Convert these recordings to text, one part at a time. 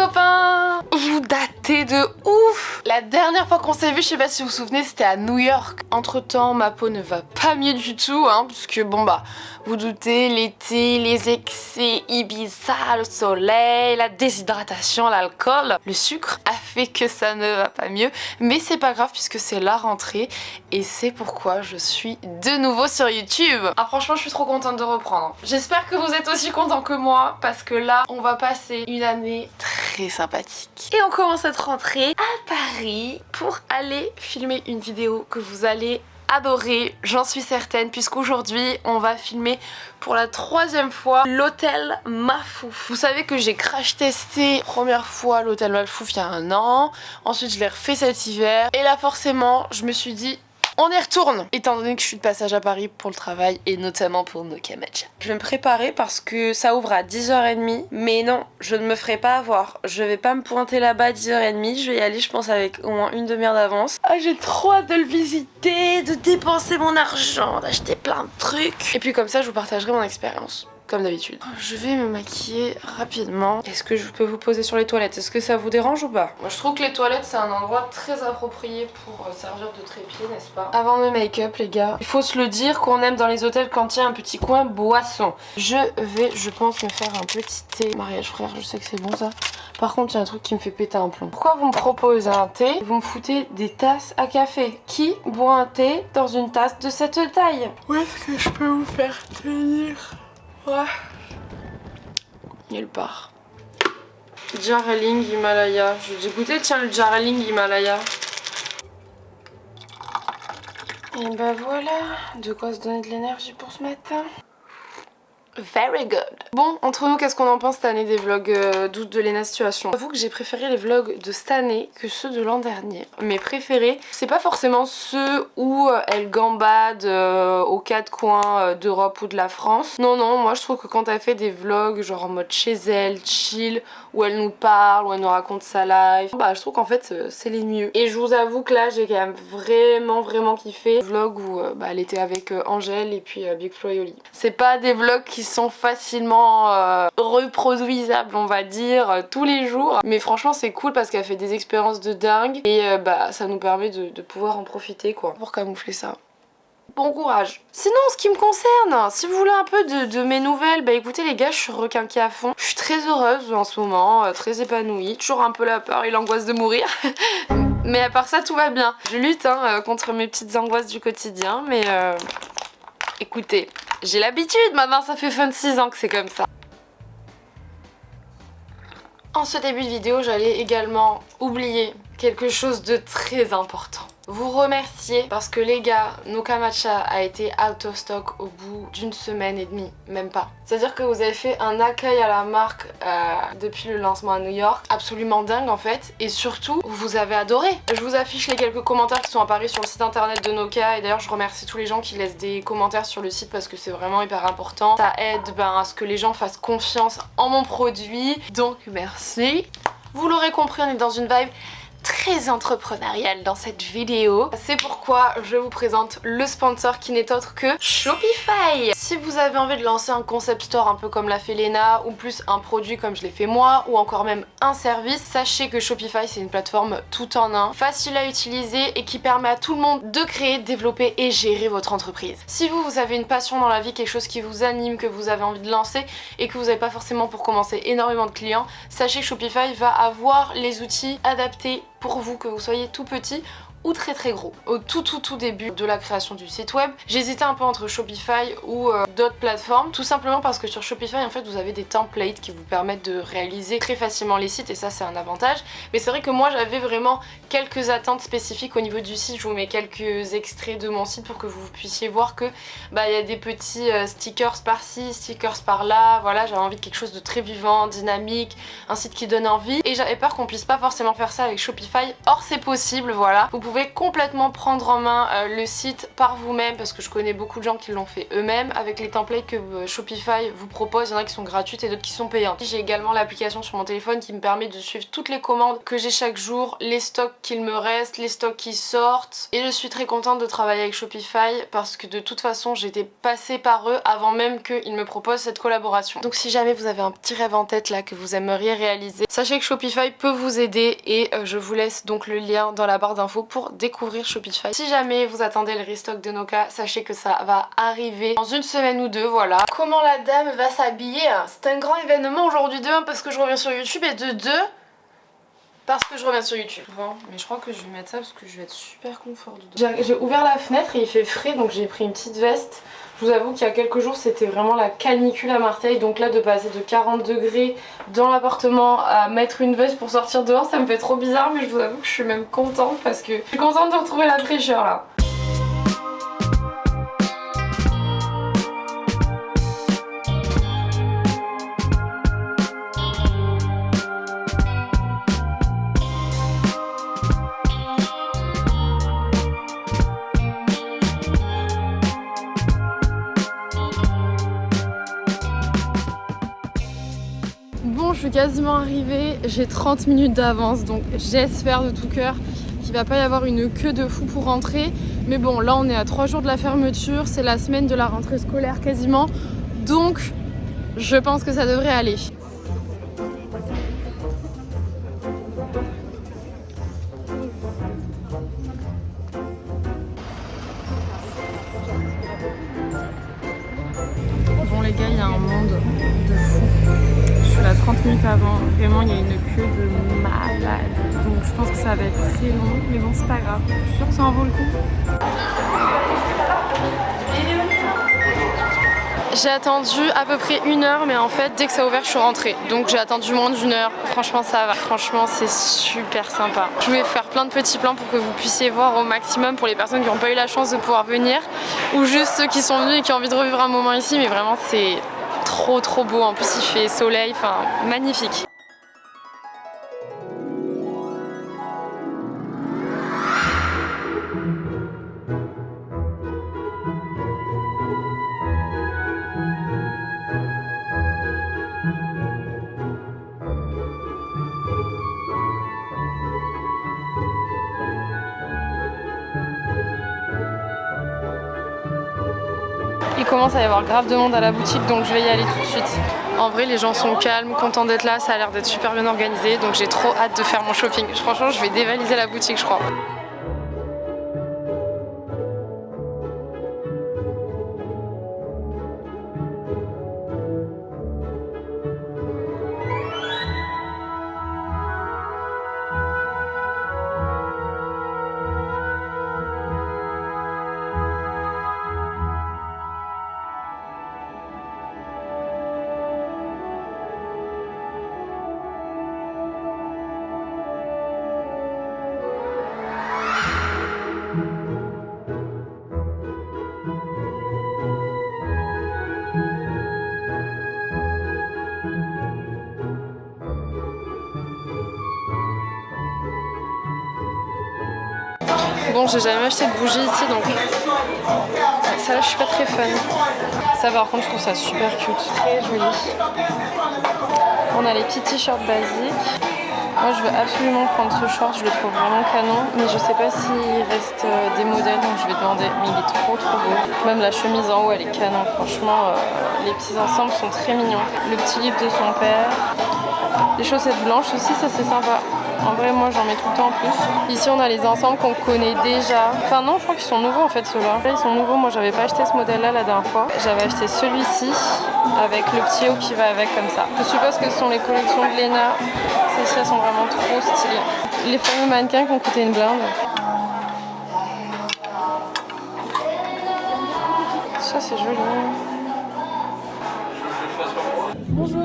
copains! Vous datez de ouf! La dernière fois qu'on s'est vu, je sais pas si vous vous souvenez, c'était à New York. Entre temps, ma peau ne va pas mieux du tout, hein, puisque bon bah, vous doutez, l'été, les excès, Ibiza, le soleil, la déshydratation, l'alcool, le sucre a fait que ça ne va pas mieux. Mais c'est pas grave puisque c'est la rentrée et c'est pourquoi je suis de nouveau sur YouTube. Ah franchement, je suis trop contente de reprendre. J'espère que vous êtes aussi contents que moi parce que là, on va passer une année très sympathique. Et on commence cette rentrée à Paris pour aller filmer une vidéo que vous allez adorer, j'en suis certaine, puisqu'aujourd'hui on va filmer pour la 3e fois l'hôtel Mafouf. Vous savez que j'ai crash testé première fois l'hôtel Mafouf il y a 1 an, ensuite je l'ai refait cet hiver, et là forcément je me suis dit on y retourne, étant donné que je suis de passage à Paris pour le travail et notamment pour Nokia Matcha. Je vais me préparer parce que ça ouvre à 10h30, mais non, je ne me ferai pas avoir. Je vais pas me pointer là-bas à 10h30, je vais y aller je pense avec au moins une demi-heure d'avance. Ah, j'ai trop hâte de le visiter, de dépenser mon argent, d'acheter plein de trucs. Et puis comme ça je vous partagerai mon expérience. Comme d'habitude. Je vais me maquiller rapidement. Est-ce que je peux vous poser sur les toilettes? Est-ce que ça vous dérange ou pas? Moi je trouve que les toilettes c'est un endroit très approprié pour servir de trépied, n'est-ce pas? Avant le make-up les gars, il faut se le dire qu'on aime dans les hôtels quand il y a un petit coin boisson. Je vais, je pense, me faire un petit thé mariage frère, je sais que c'est bon ça. Par contre il y a un truc qui me fait péter un plomb. Pourquoi vous me proposez un thé? Vous me foutez des tasses à café. Qui boit un thé dans une tasse de cette taille? Où est-ce que je peux vous faire tenir? Ouais. Nulle part. Jarling Himalaya. J'ai goûté, tiens, le Jarling Himalaya. Et bah voilà, de quoi se donner de l'énergie pour ce matin. Very good. Bon, entre nous, qu'est-ce qu'on en pense cette année des vlogs d'août de Lena Situation? J'avoue que j'ai préféré les vlogs de cette année que ceux de l'an dernier. Mes préférés, c'est pas forcément ceux où elle gambade aux 4 coins d'Europe ou de la France. Non, non, moi je trouve que quand elle fait des vlogs genre en mode chez elle, chill, où elle nous parle, où elle nous raconte sa life, bah je trouve qu'en fait c'est les mieux. Et je vous avoue que là j'ai quand même vraiment kiffé le vlog où elle était avec Angèle et puis Big Flo et Oli. C'est pas des vlogs qui sont facilement reproduisables on va dire tous les jours, mais franchement c'est cool parce qu'elle fait des expériences de dingue et ça nous permet de pouvoir en profiter quoi, pour camoufler ça. Bon courage. Sinon en ce qui me concerne, si vous voulez un peu de mes nouvelles, bah écoutez les gars, je suis requinquée à fond. Je suis très heureuse en ce moment, très épanouie, toujours un peu la peur et l'angoisse de mourir. Mais à part ça tout va bien. Je lutte contre mes petites angoisses du quotidien, mais écoutez, j'ai l'habitude maintenant, ça fait 26 ans que c'est comme ça. En ce début de vidéo, j'allais également oublier quelque chose de très important. Vous remercier parce que les gars, Nokia Matcha a été out of stock au bout d'1 semaine et demie, même pas. C'est-à-dire que vous avez fait un accueil à la marque depuis le lancement à New York, absolument dingue en fait, et surtout, vous avez adoré. Je vous affiche les quelques commentaires qui sont apparus sur le site internet de Nokia, et d'ailleurs je remercie tous les gens qui laissent des commentaires sur le site parce que c'est vraiment hyper important. Ça aide à ce que les gens fassent confiance en mon produit, donc merci. Vous l'aurez compris, on est dans une vibe très entrepreneuriale dans cette vidéo. C'est pourquoi je vous présente le sponsor qui n'est autre que Shopify. Si vous avez envie de lancer un concept store un peu comme l'a fait Lena, ou plus un produit comme je l'ai fait moi, ou encore même un service, sachez que Shopify c'est une plateforme tout en un, facile à utiliser et qui permet à tout le monde de créer, développer et gérer votre entreprise. Si vous avez une passion dans la vie, quelque chose qui vous anime, que vous avez envie de lancer et que vous n'avez pas forcément pour commencer énormément de clients, sachez que Shopify va avoir les outils adaptés pour vous, que vous soyez tout petit ou très gros. Au tout début de la création du site web, j'hésitais un peu entre Shopify ou d'autres plateformes, tout simplement parce que sur Shopify en fait vous avez des templates qui vous permettent de réaliser très facilement les sites et ça c'est un avantage. Mais c'est vrai que moi j'avais vraiment quelques attentes spécifiques au niveau du site. Je vous mets quelques extraits de mon site pour que vous puissiez voir que il y a des petits stickers par-ci, stickers par-là, voilà, j'avais envie de quelque chose de très vivant, dynamique, un site qui donne envie et j'avais peur qu'on puisse pas forcément faire ça avec Shopify. Or c'est possible, voilà, vous pouvez pouvez complètement prendre en main le site par vous-même parce que je connais beaucoup de gens qui l'ont fait eux-mêmes avec les templates que Shopify vous propose. Il y en a qui sont gratuites et d'autres qui sont payantes. J'ai également l'application sur mon téléphone qui me permet de suivre toutes les commandes que j'ai chaque jour, les stocks qu'il me reste, les stocks qui sortent. Et je suis très contente de travailler avec Shopify parce que de toute façon j'étais passée par eux avant même qu'ils me proposent cette collaboration. Donc si jamais vous avez un petit rêve en tête là que vous aimeriez réaliser, sachez que Shopify peut vous aider et je vous laisse donc le lien dans la barre d'infos pour découvrir Shopify. Si jamais vous attendez le restock de Noka, sachez que ça va arriver dans une semaine ou deux, voilà. Comment la dame va s'habiller? C'est un grand événement aujourd'hui, de 1 parce que je reviens sur YouTube et de 2 parce que je reviens sur YouTube. Bon, mais je crois que je vais mettre ça parce que je vais être super confort dedans. J'ai ouvert la fenêtre et il fait frais donc j'ai pris une petite veste. Je vous avoue qu'il y a quelques jours c'était vraiment la canicule à Marseille, donc là de passer de 40 degrés dans l'appartement à mettre une veste pour sortir dehors, ça me fait trop bizarre, mais je vous avoue que je suis même contente parce que je suis contente de retrouver la fraîcheur là. Bon, je suis quasiment arrivée, j'ai 30 minutes d'avance, donc j'espère de tout cœur qu'il va pas y avoir une queue de fou pour rentrer. Mais bon, là on est à 3 jours de la fermeture, c'est la semaine de la rentrée scolaire quasiment, donc je pense que ça devrait aller. Bon les gars, il y a un monde de fou. Je suis là 30 minutes avant, vraiment il y a une queue de malade. Donc je pense que ça va être très long, mais bon c'est pas grave. Je suis sûre que ça en vaut le coup. J'ai attendu à peu près 1 heure, mais en fait dès que ça a ouvert je suis rentrée. Donc j'ai attendu moins d'1 heure, franchement ça va. Franchement c'est super sympa. Je vais faire plein de petits plans pour que vous puissiez voir au maximum pour les personnes qui n'ont pas eu la chance de pouvoir venir. Ou juste ceux qui sont venus et qui ont envie de revivre un moment ici, mais vraiment c'est trop beau, en plus il fait soleil, enfin magnifique. Il commence à y avoir grave de monde à la boutique, donc je vais y aller tout de suite. En vrai les gens sont calmes, contents d'être là, ça a l'air d'être super bien organisé, donc j'ai trop hâte de faire mon shopping. Franchement je vais dévaliser la boutique je crois. Bon, j'ai jamais acheté de bougies ici, donc ça là je suis pas très fan. Ça par contre je trouve ça super cute, très joli. On a les petits t-shirts basiques. Moi je veux absolument prendre ce short, je le trouve vraiment canon, mais je sais pas s'il reste des modèles, donc je vais demander, mais il est trop beau. Même la chemise en haut elle est canon, franchement les petits ensembles sont très mignons. Le petit livre de son père, les chaussettes blanches aussi, ça c'est sympa. En vrai moi j'en mets tout le temps en plus. Ici on a les ensembles qu'on connaît déjà. Enfin non, je crois qu'ils sont nouveaux en fait ceux-là. Là ils sont nouveaux, moi j'avais pas acheté ce modèle là la dernière fois. J'avais acheté celui-ci avec le petit haut qui va avec comme ça. Je suppose que ce sont les collections de Léna. Celles-ci elles sont vraiment trop stylées. Les fameux mannequins qui ont coûté une blinde. Ça c'est joli. Bonjour,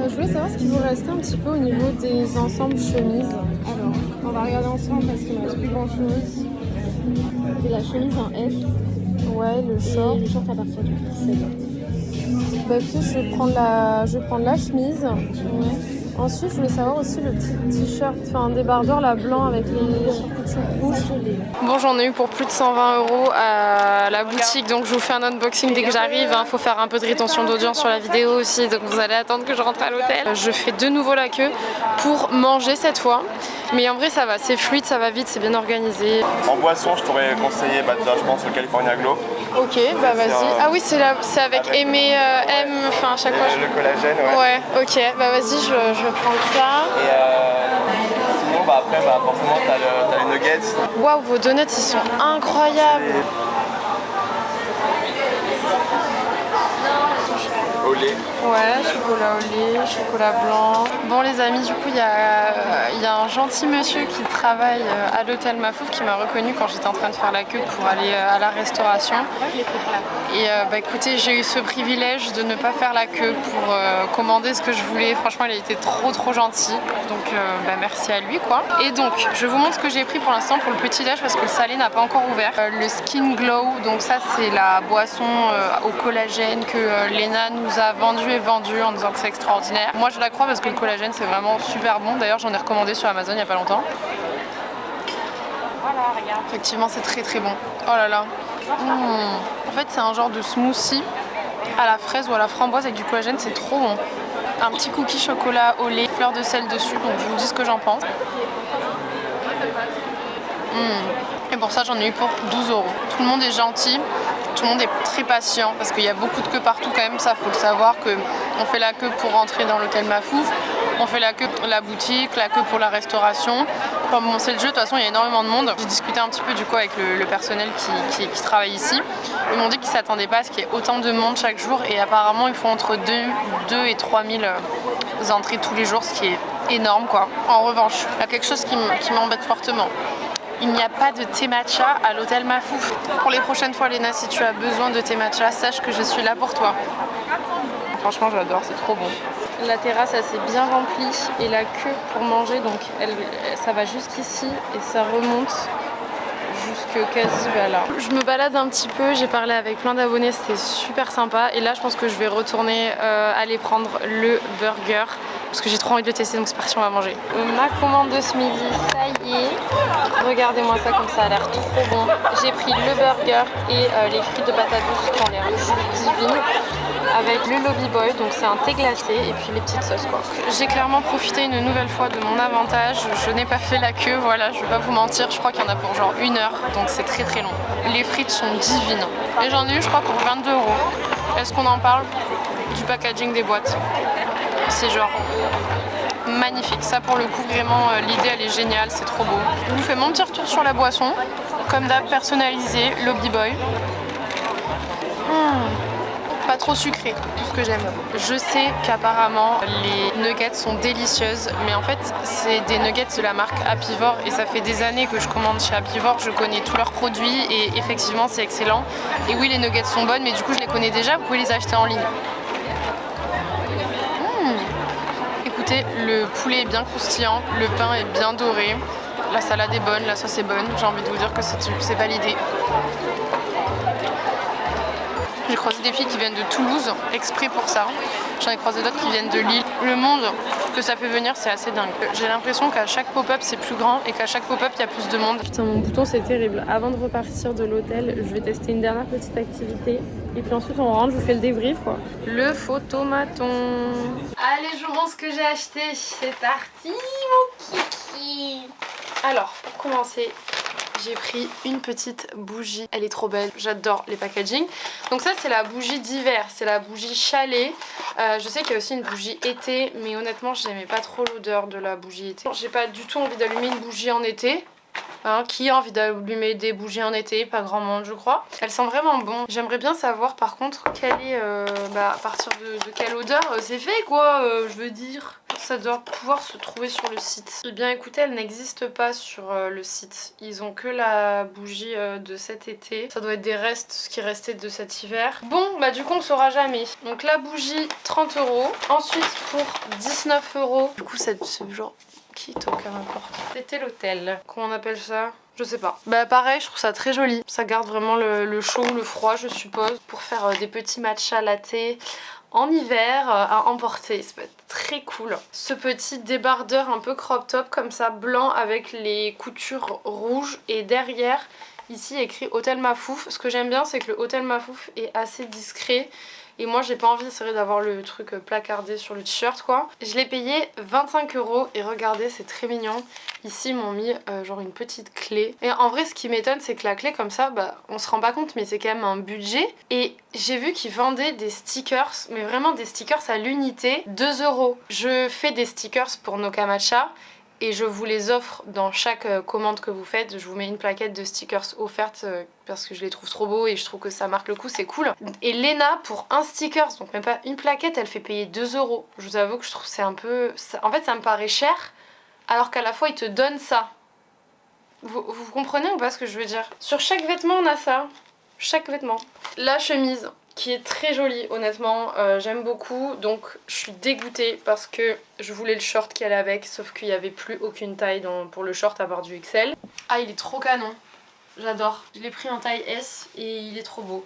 je voulais savoir ce qu'il vous restait un petit peu au niveau des ensembles chemises. Alors, on va regarder ensemble parce qu'il ne reste plus grand chose. J'ai la chemise en S. Ouais, le short. Et le short à partir du 17. Bah écoutez, je vais prendre la chemise. Ouais. Ensuite, je voulais savoir aussi le petit t-shirt, enfin un débardeur là blanc avec les surcoutures rouges. Bon, j'en ai eu pour plus de 120 € à la boutique, donc je vous fais un unboxing dès que j'arrive. Faut faire un peu de rétention d'audience sur la vidéo aussi, donc vous allez attendre que je rentre à l'hôtel. Je fais de nouveau la queue pour manger cette fois, mais en vrai ça va, c'est fluide, ça va vite, c'est bien organisé. En boisson, je t'aurais conseillé, déjà je pense au California Glow. Ok, bah vas-y. Ah oui, c'est avec Aimé M, enfin à chaque fois. Le collagène, ouais. Ouais, ok, bah vas-y, je vais prendre ça. Et sinon, après, forcément, t'as les nuggets. Waouh, vos donuts, ils sont incroyables. Au lait. Ouais, chocolat au lait, chocolat blanc. Bon les amis, du coup il y a un gentil monsieur qui travaille à l'hôtel Mafouf qui m'a reconnu quand j'étais en train de faire la queue pour aller à la restauration. Et écoutez, j'ai eu ce privilège de ne pas faire la queue pour commander ce que je voulais. Franchement, il a été trop gentil. Donc merci à lui quoi. Et donc, je vous montre ce que j'ai pris pour l'instant pour le petit déj parce que le salé n'a pas encore ouvert. Le Skin Glow, donc ça c'est la boisson au collagène que Léna nous a vendu en disant que c'est extraordinaire. Moi je la crois parce que le collagène c'est vraiment super bon. D'ailleurs j'en ai recommandé sur Amazon il n'y a pas longtemps. Voilà, regarde. Effectivement c'est très bon. Oh là là. En fait c'est un genre de smoothie à la fraise ou à la framboise avec du collagène, c'est trop bon. Un petit cookie chocolat au lait, fleur de sel dessus, donc je vous dis ce que j'en pense. Et pour ça j'en ai eu pour 12 €. Tout le monde est gentil. Tout le monde est très patient parce qu'il y a beaucoup de queues partout quand même, ça faut le savoir que on fait la queue pour rentrer dans l'hôtel Mafouf, on fait la queue pour la boutique, la queue pour la restauration. Enfin bon, c'est le jeu, de toute façon il y a énormément de monde. J'ai discuté un petit peu du coup avec le personnel qui travaille ici. Ils m'ont dit qu'ils ne s'attendaient pas à ce qu'il y ait autant de monde chaque jour et apparemment ils font entre 2 et 3 000 entrées tous les jours, ce qui est énorme quoi. En revanche, il y a quelque chose qui m'embête fortement. Il n'y a pas de thé matcha à l'hôtel Mafouf. Pour les prochaines fois, Léna, si tu as besoin de thé matcha, sache que je suis là pour toi. Franchement, j'adore, c'est trop bon. La terrasse, elle s'est bien remplie et la queue pour manger, donc ça va jusqu'ici et ça remonte jusque quasi là. Je me balade un petit peu, j'ai parlé avec plein d'abonnés, c'était super sympa. Et là, je pense que je vais retourner aller prendre le burger. Parce que j'ai trop envie de le tester, donc c'est parti, on va manger. Ma commande de ce midi, ça y est. Regardez-moi ça, comme ça a l'air trop bon. J'ai pris le burger et les frites de patates douces qui ont l'air juste divines. Avec le Lobby Boy, donc c'est un thé glacé et puis les petites sauces quoi. J'ai clairement profité une nouvelle fois de mon avantage. Je n'ai pas fait la queue, voilà, je vais pas vous mentir. Je crois qu'il y en a pour genre 1 heure, donc c'est très long. Les frites sont divines. Et j'en ai eu, je crois, pour 22 €. Est-ce qu'on en parle du packaging des boîtes? C'est genre magnifique, ça pour le coup vraiment l'idée elle est géniale, c'est trop beau. Je vous fais mon petit retour sur la boisson, comme d'hab personnalisé, Lobby Boy. Pas trop sucré, tout ce que j'aime. Je sais qu'apparemment les nuggets sont délicieuses, mais en fait c'est des nuggets de la marque Apivore et ça fait des années que je commande chez Apivore, je connais tous leurs produits et effectivement c'est excellent. Et oui les nuggets sont bonnes mais du coup je les connais déjà, vous pouvez les acheter en ligne. Écoutez, le poulet est bien croustillant, le pain est bien doré, la salade est bonne, la sauce est bonne, j'ai envie de vous dire que c'est validé. J'ai croisé des filles qui viennent de Toulouse, exprès pour ça. J'en ai croisé d'autres qui viennent de Lille. Le monde que ça fait venir, c'est assez dingue. J'ai l'impression qu'à chaque pop-up, c'est plus grand et qu'à chaque pop-up, il y a plus de monde. Putain, mon bouton, c'est terrible. Avant de repartir de l'hôtel, je vais tester une dernière petite activité. Et puis ensuite, on rentre, je vous fais le débrief, quoi. Le photomaton. Allez, je vous montre ce que j'ai acheté. C'est parti, mon kiki. Alors, pour commencer, j'ai pris une petite bougie. Elle est trop belle, j'adore les packaging. Donc ça c'est la bougie d'hiver, c'est la bougie chalet. Je sais qu'il y a aussi une bougie été, mais honnêtement j'aimais pas trop l'odeur de la bougie été. J'ai pas du tout envie d'allumer une bougie en été. Qui a envie d'allumer des bougies en été? Pas grand monde je crois. Elles sentent vraiment bon. J'aimerais bien savoir par contre quelle est, à partir de quelle odeur c'est fait quoi, je veux dire. Ça doit pouvoir se trouver sur le site. Eh bien écoutez, elle n'existe pas sur le site. Ils ont que la bougie de cet été. Ça doit être des restes, ce qui restait de cet hiver. Bon bah du coup on saura jamais. Donc la bougie 30 €. Ensuite pour 19 €. Du coup c'est genre... quitte, aucun importe. C'était l'hôtel. Comment on appelle ça? Je sais pas. Bah pareil, je trouve ça très joli. Ça garde vraiment le chaud, le froid je suppose. Pour faire des petits matcha latte en hiver à emporter, ça peut être très cool. Ce petit débardeur un peu crop top comme ça, blanc avec les coutures rouges et derrière ici écrit Hôtel Mafouf. Ce que j'aime bien c'est que le Hôtel Mafouf est assez discret. Et moi j'ai pas envie, c'est vrai, d'avoir le truc placardé sur le t-shirt quoi. Je l'ai payé 25 € et regardez, c'est très mignon. Ici ils m'ont mis genre une petite clé. Et en vrai ce qui m'étonne c'est que la clé comme ça, bah on se rend pas compte mais c'est quand même un budget. Et j'ai vu qu'ils vendaient des stickers, mais vraiment des stickers à l'unité, 2 €. Je fais des stickers pour Noka Matcha. Et je vous les offre dans chaque commande que vous faites. Je vous mets une plaquette de stickers offerte parce que je les trouve trop beaux et je trouve que ça marque le coup, c'est cool. Et Léna, pour un stickers, donc même pas une plaquette, elle fait payer 2 €. Je vous avoue que je trouve que c'est un peu... En fait, ça me paraît cher, alors qu'à la fois, ils te donnent ça. Vous comprenez ou pas ce que je veux dire? Sur chaque vêtement, on a ça. Chaque vêtement. La chemise, qui est très jolie honnêtement, j'aime beaucoup, donc je suis dégoûtée parce que je voulais le short qui allait avec, sauf qu'il n'y avait plus aucune taille pour le short à part du XL. Ah, il est trop canon, j'adore, je l'ai pris en taille S et il est trop beau.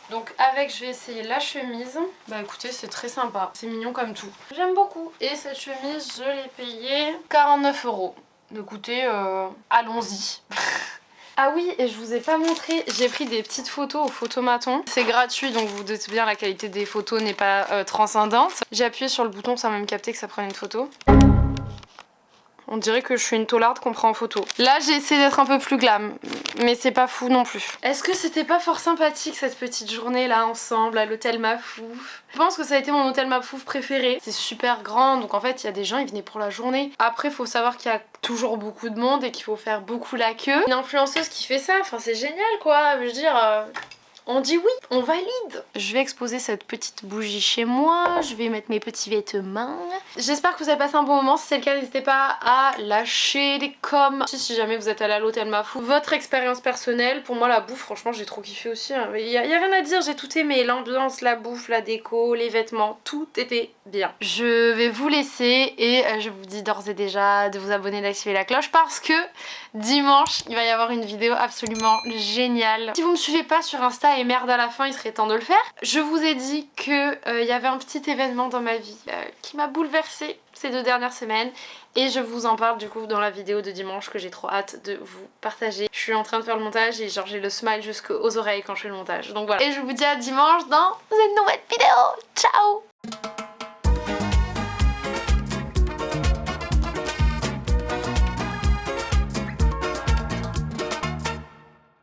Donc avec, je vais essayer la chemise. Bah écoutez, c'est très sympa, c'est mignon comme tout. J'aime beaucoup. Et cette chemise, je l'ai payée 49 €. Écoutez, allons-y. Ah oui, et je vous ai pas montré, j'ai pris des petites photos au photomaton. C'est gratuit, donc vous vous doutez bien, la qualité des photos n'est pas transcendante. J'ai appuyé sur le bouton, ça m'a même capté que ça prenait une photo. On dirait que je suis une taularde qu'on prend en photo. Là, j'ai essayé d'être un peu plus glam, mais c'est pas fou non plus. Est-ce que c'était pas fort sympathique cette petite journée là ensemble à l'hôtel Mafouf? Je pense que ça a été mon hôtel Mafouf préféré. C'est super grand, donc en fait il y a des gens, ils venaient pour la journée. Après, faut savoir qu'il y a toujours beaucoup de monde et qu'il faut faire beaucoup la queue. Une influenceuse qui fait ça, enfin c'est génial quoi. Je veux dire... On dit oui, on valide. Je vais exposer cette petite bougie chez moi, je vais mettre mes petits vêtements. J'espère que vous avez passé un bon moment, si c'est le cas n'hésitez pas à lâcher des coms. Si jamais vous êtes allé à l'hôtel Mafouf, votre expérience personnelle. Pour moi la bouffe, franchement j'ai trop kiffé aussi. Il y a rien à dire, j'ai tout aimé. L'ambiance, la bouffe, la déco, les vêtements, tout était bien. Je vais vous laisser et je vous dis d'ores et déjà de vous abonner, d'activer la cloche parce que dimanche il va y avoir une vidéo absolument géniale. Si vous me suivez pas sur Insta et merde à la fin, il serait temps de le faire. Je vous ai dit que y avait un petit événement dans ma vie qui m'a bouleversée ces 2 dernières semaines et je vous en parle du coup dans la vidéo de dimanche que j'ai trop hâte de vous partager. Je suis en train de faire le montage et genre j'ai le smile jusqu'aux oreilles quand je fais le montage, donc voilà. Et je vous dis à dimanche dans une nouvelle vidéo. Ciao!